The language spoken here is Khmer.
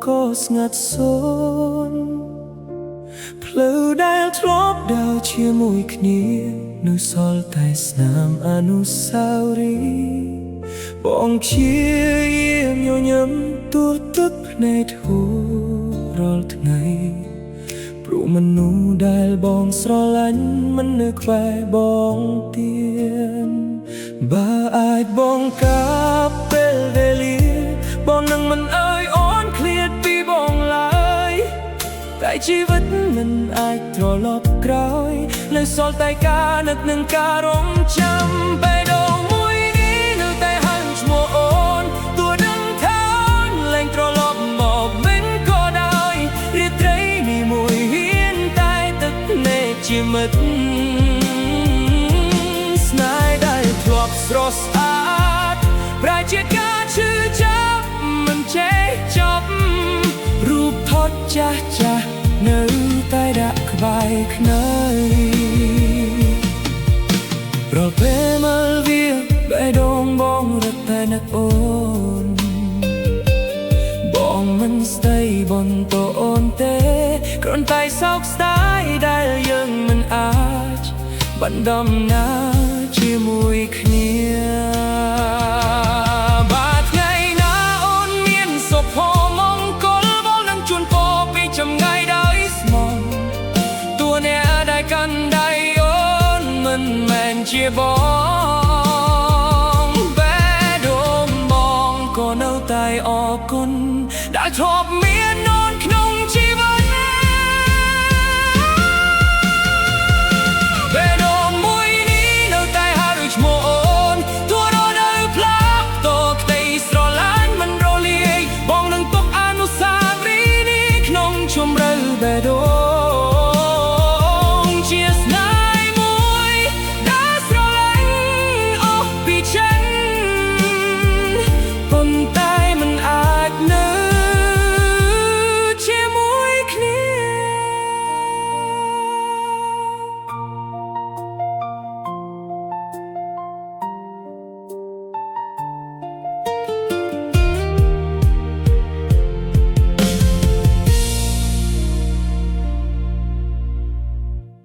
ក៏ស្ងាត់សូន្យផ្លូវដែលធ្លាប់ដើរជាមួយគ្នានៅសល់តែស្នាមអនុស្សាវរីយ៍បងព្យាយាមញញឹមទួទឹកភ្នែកធូររាល់ថ្ងៃព្រោះមនុស្សដែលបងស្រឡាញ់មិននៅក្បែរបងទៀតបើអាចបងកាប់ពេលវេលាបងនឹងមិនអើយអូនឃ្លាតពីបងឡើយតែជីវិតមិនអាចត្រឡប់ក្រោយនៅសល់តែការនឹកនឹងការរំចាំបេះដូងមួយនេះនៅតែហៅឈ្មោះអូនទោះដឹងថាអូនលែងត្រឡប់មកវិញក៏ដោយរាត្រីនេះមួយហ៊ានតែទឹកភ្នែកជាមិត្តស្នេហ៍ដែលធ្លាប់ស្រស់ស្អាតប្រែជាការឈឺចាប់មិនចេះចប់រូបថតចាស់ចាស់នៅតែដាក់ក្បែរខ្នើយរាល់ពេលមើលវាបេះដូងបងរត់តែនឹកអូនបងមិនស្ដីបន្តអូនទេគ្រាន់តែសោកស្ដាយដែលយើងមិនអាចបណ្ដំណាជាមួយគ្នាបាត់ថ្ងៃណាអូនមានសុភមង្គលបងនឹងជួនពរពីចម្ងាយដោយស្មងតួអ្នកដែលកាន់ដៃអូនមិនមែនជាបងបេះដូងបងក៏នៅតែអរគុណដែលធ្លាប់មាន